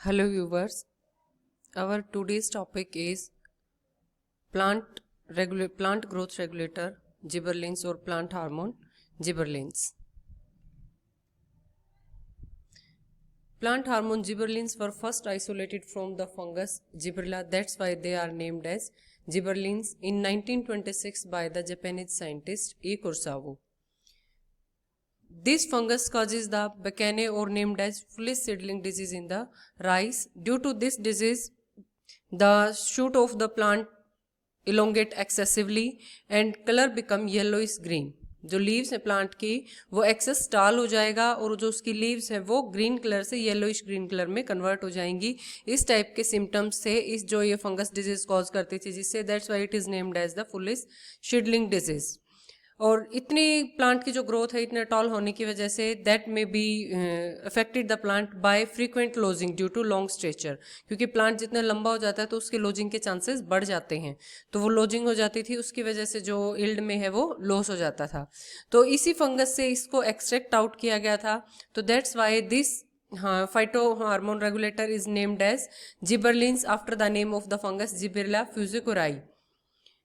Hello viewers, our today's topic is plant growth regulator gibberellins or plant hormone gibberellins. Plant hormone gibberellins were first isolated from the fungus Gibberella, that's why they are named as gibberellins, in 1926 by the Japanese scientist E. Kurosawa. This fungus causes the Bakane or named as foolish seedling disease in the rice. Due to this disease, the shoot of the plant elongate excessively and color become yellowish green. जो leaves है plant की वो access टाल हो जाएगा और जो उसकी लीव्स है वो ग्रीन कलर से येलोइश ग्रीन कलर में कन्वर्ट हो जाएंगी. इस टाइप के सिम्टम्स से इस जो ये फंगस डिजीज कॉज करती थी, जिससे that's why it is named as the foolish seedling disease. और इतनी प्लांट की जो ग्रोथ है इतने टॉल होने की वजह से that may be affected the plant by frequent lodging due to long stature. क्योंकि प्लांट जितना लंबा हो जाता है तो उसके लॉजिंग के चांसेस बढ़ जाते हैं, तो वो लॉजिंग हो जाती थी, उसकी वजह से जो इल्ड में है वो लॉस हो जाता था. तो इसी फंगस से इसको एक्सट्रैक्ट आउट किया गया था. तो that's why this phytohormone regulator is named as gibberellins after the name of the fungus Gibberella fujikuroi,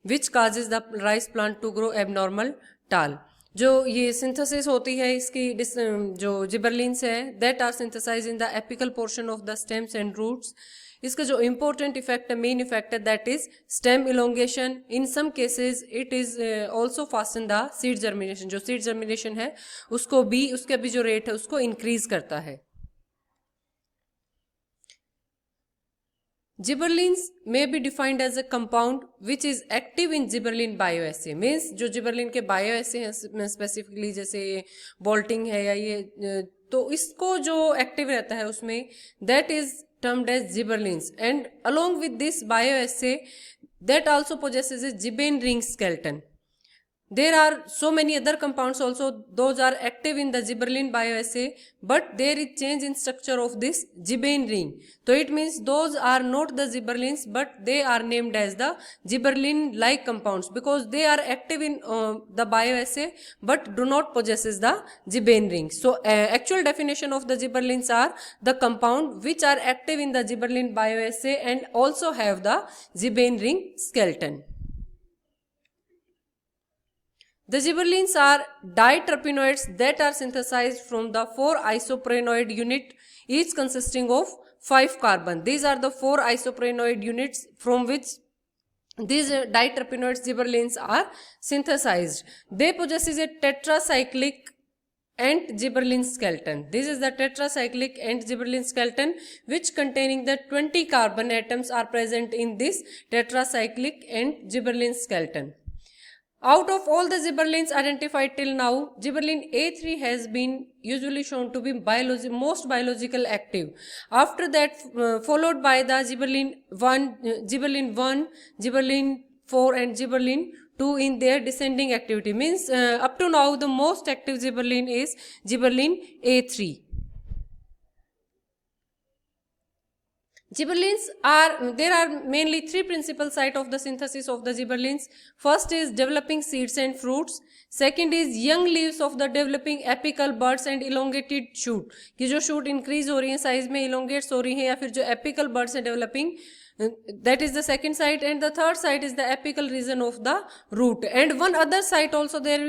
which causes the rice plant to grow abnormal tall. जो ये सिंथेसिस होती है इसकी जो जिबरलिन्स है that are synthesize in the apical portion of the stems and roots. इसका जो important effect है, मेन इफेक्ट है, that is stem elongation. In some cases it is also fast in the seed germination. जो seed germination है उसको भी, उसका भी जो रेट है उसको इंक्रीज करता है. Gibberellins may be defined as a compound which is active in gibberellin bioassay. Means जो जिबरलिन के बायोएसे हैं स्पेसिफिकली, जैसे बोल्टिंग है या ये, तो इसको जो एक्टिव रहता है उसमें that is termed as gibberellins. And along with this bioassay that also possesses a gibbene ring skeleton. There are so many other compounds also, those are active in the gibberellin bioassay, but there is change in structure of this gibbene ring. So it means those are not the gibberellins, but they are named as the gibberellin-like compounds because they are active in the bioassay, but do not possesses the gibbene ring. So actual definition of the gibberellins are the compound which are active in the gibberellin bioassay and also have the gibbene ring skeleton. The gibberellins are diterpenoids that are synthesized from the 4 isoprenoid unit, each consisting of 5 carbon. These are the 4 isoprenoid units from which these diterpenoid gibberellins are synthesized. They possesses a tetracyclic and gibberellin skeleton. This is the tetracyclic and gibberellin skeleton which containing the 20 carbon atoms are present in this tetracyclic and gibberellin skeleton. Out of all the gibberellins identified till now, gibberellin A3 has been usually shown to be most biological active. After that, followed by the gibberellin 1, gibberellin 4 and gibberellin 2 in their descending activity. Means up to now the most active gibberellin is gibberellin A3. Gibberellins there are mainly 3 principal sites of the synthesis of the gibberellins. First is developing seeds and fruits. Second is young leaves of the developing apical buds and elongated shoot. कि जो shoot increase हो रही है size में, elongates हो रही है, या फिर जो apical buds है developing, that is the second site. And the third site is the apical region of the root. And one other site also there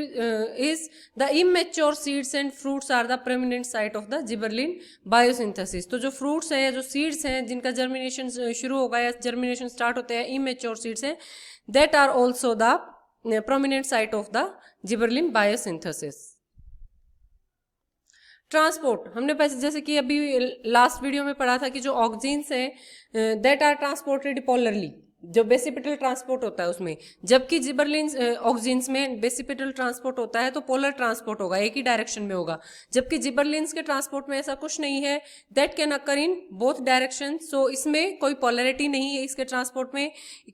is the immature seeds and fruits are the prominent site of the gibberellin biosynthesis. तो जो fruits हैं या जो seeds हैं जिनका germination शुरू होगा या germination start होते हैं, immature seeds हैं, that are also the prominent site of the gibberellin biosynthesis. Transport हमने जैसे कि अभी लास्ट वीडियो में पढ़ा था कि जो ऑक्सीन्स हैं दैट आर ट्रांसपोर्टेड पोलरली, जो बेसिपिटल ट्रांसपोर्ट होता है उसमें, जबकि जिबरलिन्स ऑक्सीन्स में बेसिपिटल ट्रांसपोर्ट होता है तो पोलर ट्रांसपोर्ट होगा, एक ही डायरेक्शन में होगा. जबकि जिबरलिन्स के ट्रांसपोर्ट में ऐसा कुछ नहीं है, that can occur in both direction. So इसमें कोई पोलरिटी नहीं है इसके ट्रांसपोर्ट में,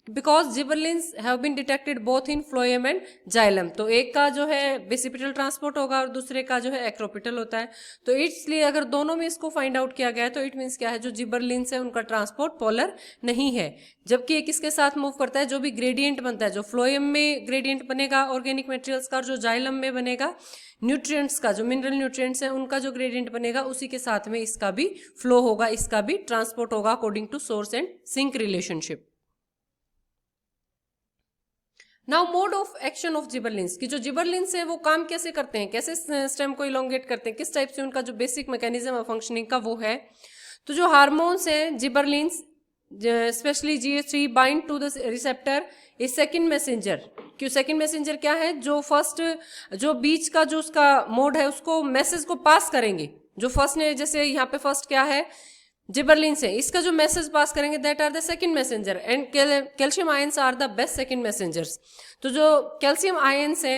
because gibberellins have been detected both in phloem and xylem. तो एक का जो है बेसिपिटल ट्रांसपोर्ट होगा और दूसरे का जो है एक्रोपिटल होता है. तो इसलिए अगर दोनों में इसको फाइंड आउट किया गया है तो इट मीन्स क्या है, जो जिबरलिन्स है उनका ट्रांसपोर्ट पोलर नहीं है, जबकि एक किसके साथ मूव करता है, जो भी ग्रेडियंट बनता है, जो फ्लोएम में ग्रेडियंट बनेगा ऑर्गेनिक मटेरियल्स का, और जो जाइलम में बनेगा न्यूट्रिएंट्स का, जो मिनरल न्यूट्रिएंट्स हैं उनका जो ग्रेडियंट बनेगा, उसी के साथ में इसका भी फ्लो होगा, इसका भी ट्रांसपोर्ट होगा according to source and sink relationship. Now mode of action of gibberellins, कि जो जिबरलिंस है वो काम कैसे करते हैं, कैसे स्टेम को इलोंगेट करते हैं, किस टाइप से उनका जो बेसिक मैकेनिज्म है फंक्शनिंग का वो है। तो जो हार्मोन्स हैं gibberellins, specially GH3 bind to the receptor a second messenger. क्यों सेकंड मैसेंजर क्या है, जो फर्स्ट जो बीच का जो उसका मोड है उसको मैसेज को पास करेंगे। जो फर्स्ट ने, जैसे यहाँ पे फर्स्ट क्या है जिबरलिंस है, इसका जो मैसेज पास करेंगे that are the second messenger, and calcium ions are the best second messengers. तो जो कैल्शियम आयंस है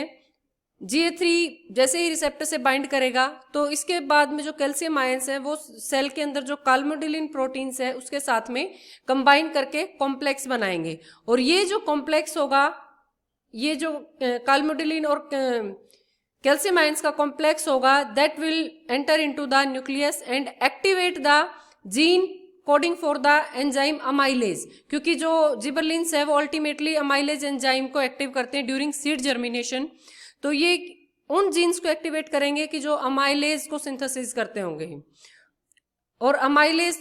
GA3 जैसे ही रिसेप्टर से बाइंड करेगा तो इसके बाद में जो कैल्शियम आयंस है वो सेल के अंदर जो काल्मोडिलिन प्रोटीन्स है उसके साथ में कंबाइन करके कॉम्प्लेक्स बनाएंगे, और ये जो कॉम्प्लेक्स होगा, ये जो काल्मोडिलिन और कैल्शियम आयंस का कॉम्प्लेक्स होगा, that will enter into the nucleus and activate the gene coding for the enzyme amylase. क्योंकि जो जिबरलिंस है वो अल्टीमेटली अमाइलेज एंजाइम को एक्टिव करते हैं ड्यूरिंग सीड जर्मिनेशन। तो ये उन जीन्स को एक्टिवेट करेंगे कि जो अमाइलेज को सिंथेसिस करते होंगे, और अमाइलेज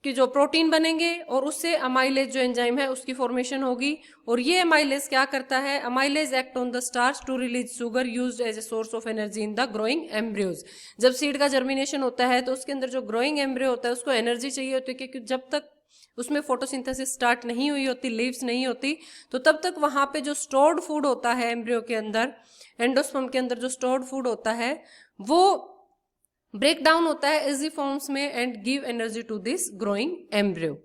की जो प्रोटीन बनेंगे और उससे अमाइलेज जो एंजाइम है उसकी फॉर्मेशन होगी। और ये अमाइलेज क्या करता है, amylase act on the starch to release sugar used as a source of energy in the growing embryos. जब सीड का जर्मिनेशन होता है तो उसके अंदर जो ग्रोइंग एम्ब्रियो होता है उसको एनर्जी चाहिए होती है, क्योंकि जब तक उसमें फोटोसिंथेसिस स्टार्ट नहीं हुई होती, लीव्स नहीं होती, तो तब तक वहां पे जो स्टोर्ड फूड होता है एम्ब्रियो के अंदर, एंडोस्पर्म के अंदर जो स्टोर्ड फूड होता है वो ब्रेक डाउन होता है इजी फॉर्म्स में and give energy to this growing embryo.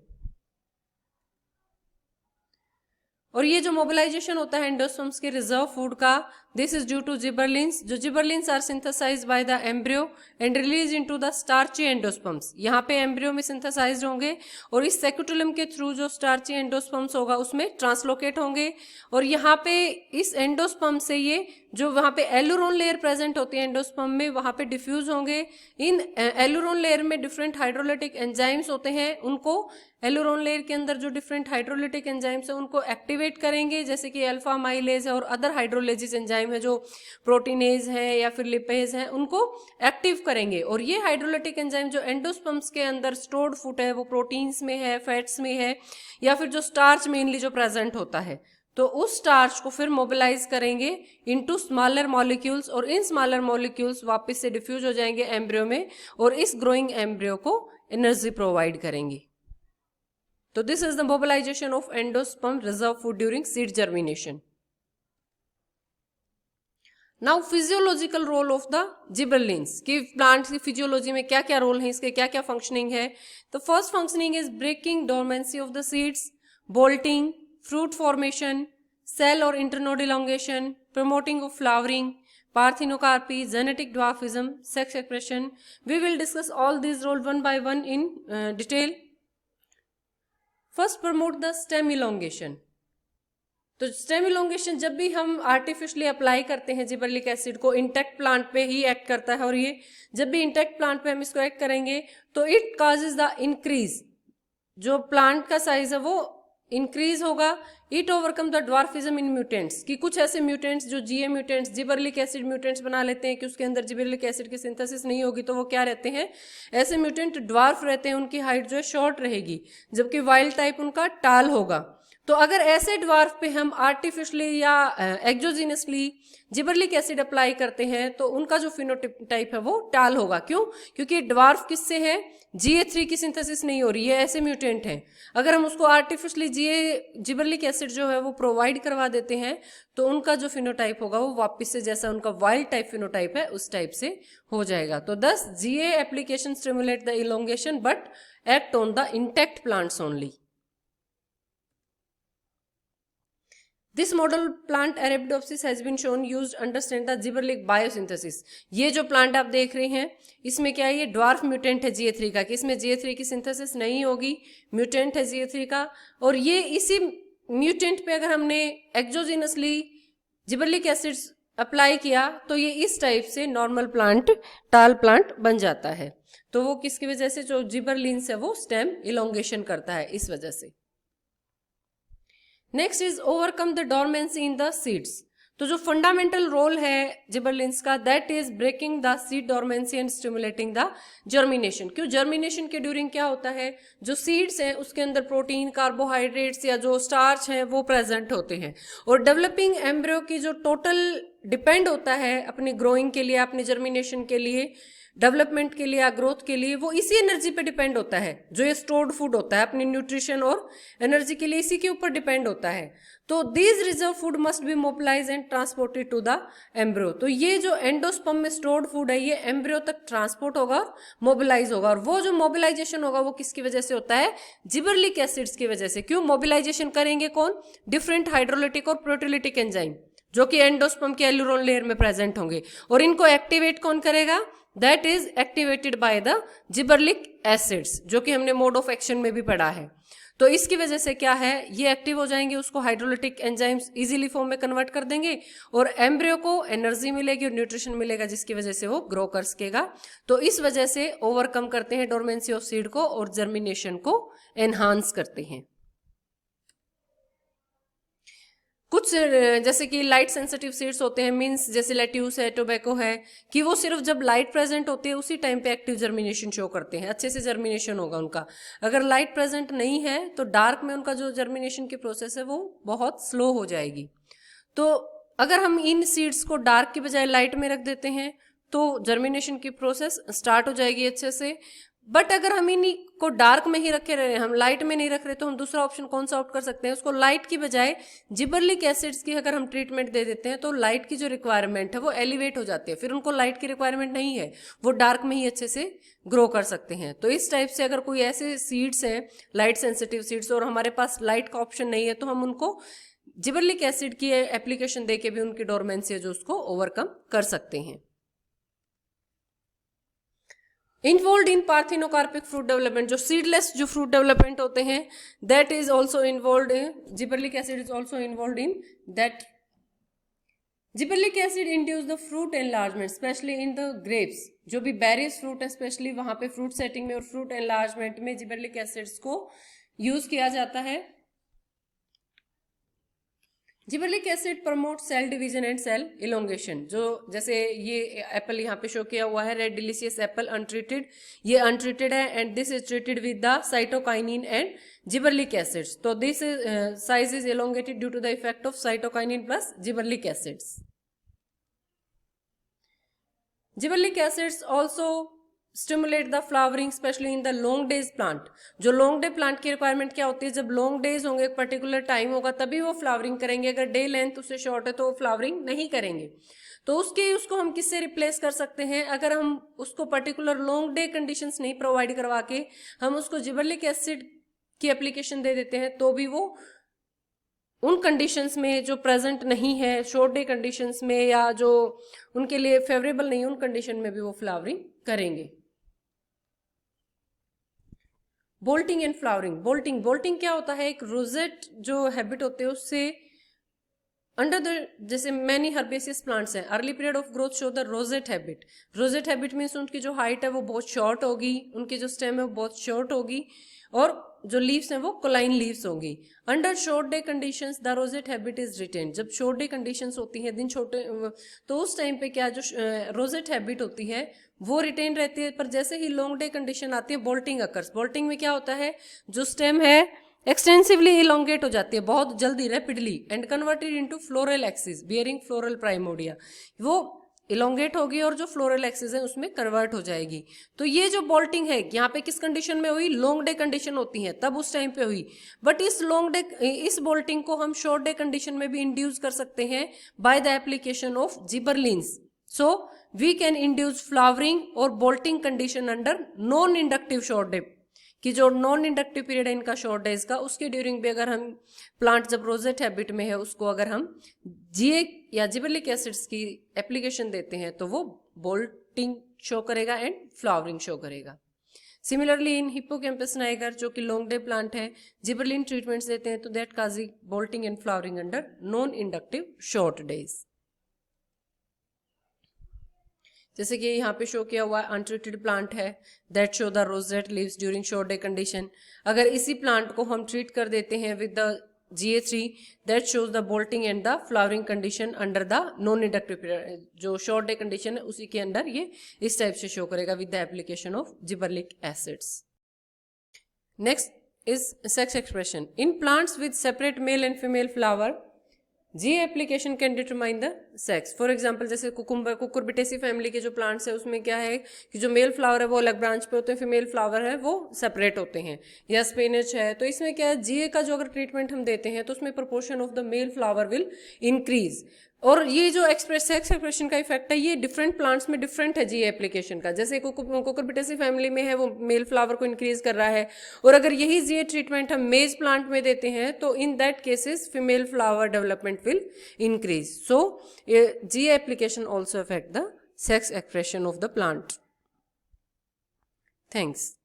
और ये जो मोबिलाइजेशन होता है एंडोस्पर्म्स के रिजर्व फूड का, this is due to gibberellins. जो gibberellins are synthesized by the embryo and release into the starchy endosperms. यहाँ पे एम्ब्रियो में सिंथेसाइज्ड होंगे और इस सेक्युटुलम के थ्रू जो स्टार्ची एंडोस्पर्म्स होगा उसमें ट्रांसलोकेट होंगे, और यहाँ पे इस एंडोस्पर्म से ये जो वहाँ पे एलुरोन लेयर प्रेजेंट होती है एंडोस्पर्म में, वहाँ पे डिफ्यूज होंगे। इन एलुरोन लेयर में डिफरेंट हाइड्रोलिटिक एंजाइम्स होते हैं, उनको एलुरोन लेयर के अंदर जो डिफरेंट हाइड्रोलिटिक एंजाइम्स है उनको एक्टिवेट करेंगे, जैसे कि अल्फा माइलेज है और अदर हाइड्रोलेजिस एंजाइम है जो प्रोटीनेज है या फिर लिपेज है, उनको एक्टिव करेंगे। और ये हाइड्रोलिटिक एंजाइम जो एंडोस्पर्म्स के अंदर स्टोर्ड फूड है वो प्रोटीन्स में है, फैट्स में है, या फिर जो स्टार्च मेनली जो प्रेजेंट होता है, तो उस स्टार्च को फिर मोबिलाइज करेंगे इनटू स्मॉलर मॉलिक्यूल्स, और इन स्मॉलर मॉलिक्यूल्स वापस से डिफ्यूज हो जाएंगे एम्ब्रियो में और इस ग्रोइंग एम्ब्रियो को एनर्जी प्रोवाइड करेंगे। तो this is the mobilization of endosperm reserve food during seed germination. Now physiological role of the gibberellins, कि प्लांट की फिजियोलॉजी में क्या क्या रोल है, इसके क्या क्या फंक्शनिंग है। तो first functioning is breaking dormancy of the seeds, bolting, fruit formation, cell or internode elongation, promoting of flowering, parthenocarpy, genetic dwarfism, sex expression. We will discuss all these roles one by one in detail. First, promote the stem elongation. तो stem elongation जब भी हम artificially apply करते हैं जिबरलिक acid को, intact plant पे ही act करता है, और ये जब भी इंटेक्ट प्लांट पे हम इसको एक्ट करेंगे तो इट काजेज द इंक्रीज, जो प्लांट का साइज है वो इंक्रीज होगा। It overcome the dwarfism in mutants, कि कुछ ऐसे म्यूटेंट्स जो जीए म्यूटेंट्स जिबरलिक एसिड म्यूटेंट्स बना लेते हैं कि उसके अंदर जिबरलिक एसिड की सिंथेसिस नहीं होगी, तो वो क्या रहते हैं, ऐसे म्यूटेंट ड्वार्फ रहते हैं, उनकी हाइट जो है शॉर्ट रहेगी, जबकि वाइल्ड टाइप उनका टाल होगा। तो अगर ऐसे ड्वार्फ पे हम आर्टिफिशियली या एक्जोजिनसली जिबरलिक एसिड अप्लाई करते हैं तो उनका जो फिनोटाइप है वो टाल होगा। क्यों? क्योंकि ड्वार्फ किससे है, GA3 की सिंथेसिस नहीं हो रही है, ऐसे म्यूटेंट हैं। अगर हम उसको आर्टिफिशियली जिबरलिक एसिड जो है वो प्रोवाइड करवा देते हैं तो उनका जो फिनोटाइप होगा वो वापस से जैसा उनका वाइल्ड टाइप फिनोटाइप है उस टाइप से हो जाएगा। तो दस GA application stimulate the elongation but act on the intact plants only. This model plant Arabidopsis has been shown used to understand the gibberellic biosynthesis. ये जो प्लांट आप देख रहे हैं इसमें क्या है, ये ड्वार्फ म्यूटेंट है GA3 का, कि इसमें GA3 की सिंथेसिस नहीं होगी, म्यूटेंट है GA3 का। और ये इसी म्यूटेंट पे अगर हमने एक्जोजिनसली जिबरलिक एसिड अप्लाई किया तो ये इस टाइप से नॉर्मल प्लांट, टाल प्लांट बन जाता है। तो वो किसकी वजह से, जो जिबरलिंस है वो स्टेम इलोंगेशन करता है, इस वजह से। Next is overcome the dormancy in the seeds. तो जो फंडामेंटल रोल है जिबरलिंस का, that is breaking the seed dormancy and stimulating the germination. क्यों? जर्मिनेशन के ड्यूरिंग क्या होता है, जो सीड्स हैं उसके अंदर प्रोटीन, कार्बोहाइड्रेट्स या जो स्टार्च हैं वो प्रेजेंट होते हैं, और डेवलपिंग एम्ब्रियो की जो टोटल डिपेंड होता है अपनी ग्रोइंग के लिए, अपनी जर्मिनेशन के लिए, डेवलपमेंट के लिए या ग्रोथ के लिए, वो इसी एनर्जी पे डिपेंड होता है। जो ये स्टोर्ड फूड होता है अपनी न्यूट्रिशन और एनर्जी के लिए, इसी के ऊपर डिपेंड होता है। तो these reserve food must be mobilize and transported to the embryo. तो ये जो एंडोस्पर्म में स्टोर्ड फूड है ये एम्ब्रियो तक ट्रांसपोर्ट होगा और मोबिलाइज होगा, और वो जो मोबिलाइजेशन होगा वो किसकी वजह से होता है? जिबरलिक एसिड्स की वजह से। क्यों मोबिलाइजेशन करेंगे? कौन? डिफरेंट हाइड्रोलिटिक और प्रोटीलिटिक एंजाइम जो कि एंडोस्पर्म के एल्यूरोन लेयर में प्रेजेंट होंगे, और इनको एक्टिवेट कौन करेगा? That is activated by the gibberellic acids, जो कि हमने मोड ऑफ एक्शन में भी पढ़ा है। तो इसकी वजह से क्या है, ये एक्टिव हो जाएंगे, उसको हाइड्रोलिटिक एंजाइम्स इजीली फॉर्म में कन्वर्ट कर देंगे, और एम्ब्रियो को एनर्जी मिलेगी और न्यूट्रिशन मिलेगा, जिसकी वजह से वो ग्रो कर सकेगा। तो इस वजह से ओवरकम करते हैं डोरमेंसी ऑफ सीड को और जर्मिनेशन को एनहांस करते हैं। कुछ जैसे कि लाइट सेंसिटिव सीड्स होते हैं, मींस जैसे लेट्यूस है, टोबैको है, कि वो सिर्फ जब लाइट प्रेजेंट होती है उसी टाइम पे एक्टिव जर्मिनेशन शो करते हैं, अच्छे से जर्मिनेशन होगा उनका। अगर लाइट प्रेजेंट नहीं है तो डार्क में उनका जो जर्मिनेशन की प्रोसेस है वो बहुत स्लो हो जाएगी। तो अगर हम इन सीड्स को डार्क की बजाय लाइट में रख देते हैं तो जर्मिनेशन की प्रोसेस स्टार्ट हो जाएगी अच्छे से। बट अगर हम इन्हीं को डार्क में ही रखे रहे, हम लाइट में नहीं रख रहे, तो हम दूसरा ऑप्शन कौन सा ऑप्ट कर सकते हैं? उसको लाइट की बजाय जिबरलिक एसिड्स की अगर हम ट्रीटमेंट दे देते हैं तो लाइट की जो रिक्वायरमेंट है वो एलिवेट हो जाती है, फिर उनको लाइट की रिक्वायरमेंट नहीं है, वो डार्क में ही अच्छे से ग्रो कर सकते हैं। तो इस टाइप से अगर कोई ऐसे सीड्स हैं लाइट सेंसिटिव सीड्स और हमारे पास लाइट का ऑप्शन नहीं है, तो हम उनको जिबरलिक एसिड की एप्लीकेशन देके भी उनकी डोरमेंसी है जो उसको ओवरकम कर सकते हैं। Involve in parthenocarpic fruit development, जो सीडलेस जो फ्रूट डेवलपमेंट होते हैं, that is also involve in, gibberellic acid is also involve in that. Gibberellic acid induce the fruit enlargement specially in the grapes, जो भी berries fruit है specially वहां पे fruit setting में और फ्रूट एनलार्जमेंट में जिबरलिक एसिड्स को यूज किया जाता है। Gibberellic acid promote cell division and cell elongation, जो जैसे ये एप्पल यहाँ पे शो किया हुआ है, रेड डिलीशियस एप्पल अनट्रीटेड, ये अनट्रीटेड है and this is treated with the cytokinin and gibberellic acids. तो this size is elongated due to the effect of cytokinin plus gibberellic acids. Gibberellic acids also stimulate the flowering specially in the long days plant. जो long day plant की requirement क्या होती है, जब long days होंगे, एक particular time होगा, तभी वो फ्लावरिंग करेंगे। अगर डे लेंथ उससे शॉर्ट है तो वो फ्लावरिंग नहीं करेंगे। तो उसको हम किससे रिप्लेस कर सकते हैं? अगर हम उसको पर्टिकुलर लॉन्ग डे कंडीशंस नहीं प्रोवाइड करवा के हम उसको जिबरलिक एसिड की एप्लीकेशन दे देते हैं, तो भी वो उन कंडीशंस में जो प्रेजेंट नहीं है, शॉर्ट डे कंडीशंस में, या जो उनके लिए फेवरेबल नहीं, उन कंडीशन में भी वो फ्लावरिंग करेंगे। Bolting and flowering. बोल्टिंग क्या होता है? एक रोजेट जो हैबिट होते हैं उससे अंडर द, जैसे मैनी हर्बेसियस प्लांट्स हैं, early period of growth show the rosette habit. Rosette habit means उनकी जो हाइट है वो बहुत शॉर्ट होगी, उनकी जो स्टेम है वो बहुत शॉर्ट होगी, और जो लीव्स हैं वो कोलाइन लीव्स होंगी। Under short day conditions the rosette habit is retain. जब शॉर्ट डे कंडीशंस होती हैं, दिन छोटे, तो उस टाइम पे क्या, जो रोजेट हैबिट होती है वो रिटेन रहती है। पर जैसे ही लॉन्ग डे कंडीशन आती है, बोल्टिंग अकर्स। बोल्टिंग में क्या होता है, जो स्टेम है एक्सटेंसिवली इलोंगेट हो जाती है बहुत जल्दी, rapidly, and converted into floral axis bearing floral primordia. वो इलोंगेट होगी और जो फ्लोरल एक्सिस है उसमें कन्वर्ट हो जाएगी। तो ये जो बोल्टिंग है यहाँ पे किस कंडीशन में हुई? लॉन्ग डे कंडीशन होती है तब उस टाइम पे हुई। बट इस बोल्टिंग को हम शॉर्ट डे कंडीशन में भी इंड्यूस कर सकते हैं by the application of gibberellins. So we can induce flowering और bolting condition under non inductive short day, कि जो नॉन इंडक्टिव पीरियड है इनका शॉर्ट डेज का, उसके ड्यूरिंग भी अगर हम प्लांट जब रोजेट हैबिट में है उसको अगर हम जीए या जिबरलिक एसिड्स की एप्लीकेशन देते हैं तो वो बोल्टिंग शो करेगा एंड फ्लावरिंग शो करेगा। सिमिलरली इन हिप्पोकैम्पस नाइगर, जो कि लॉन्ग डे प्लांट है, जिबरलिन ट्रीटमेंट्स देते हैं तो that causing bolting and flowering under non inductive short days. जैसे कि यहाँ पे शो किया हुआ अनट्रीटेड प्लांट है, that show the rosette leaves during short day condition. अगर इसी प्लांट को हम ट्रीट कर देते हैं with the GA3 that shows the bolting and the flowering condition under the non-inductive period. जो short day condition है उसी के अंदर ये इस टाइप से शो करेगा with the application of gibberellic acids. Next is sex expression. In plants with separate male and female flower, G application can determine the sex. For example जैसे Cucurbitaceae family के जो प्लांट्स है उसमें क्या है कि जो मेल फ्लावर है वो अलग ब्रांच पे होते हैं, फीमेल फ्लावर है वो सेपरेट होते हैं. या स्पिनच है तो इसमें क्या है जीए का जो अगर ट्रीटमेंट हम देते हैं तो उसमें proportion of the male flower will increase. और ये जो सेक्स एक्सप्रेशन का इफेक्ट है ये डिफरेंट प्लांट्स में डिफरेंट है जीए एप्लीकेशन का. जैसे कुकुरबिटेसी फैमिली में है वो मेल फ्लावर को इंक्रीज कर रहा है, और अगर यही जीए ट्रीटमेंट हम मेज प्लांट में देते हैं तो in that cases female flower development will increase. So G application also affect the sex expression of the plant. Thanks.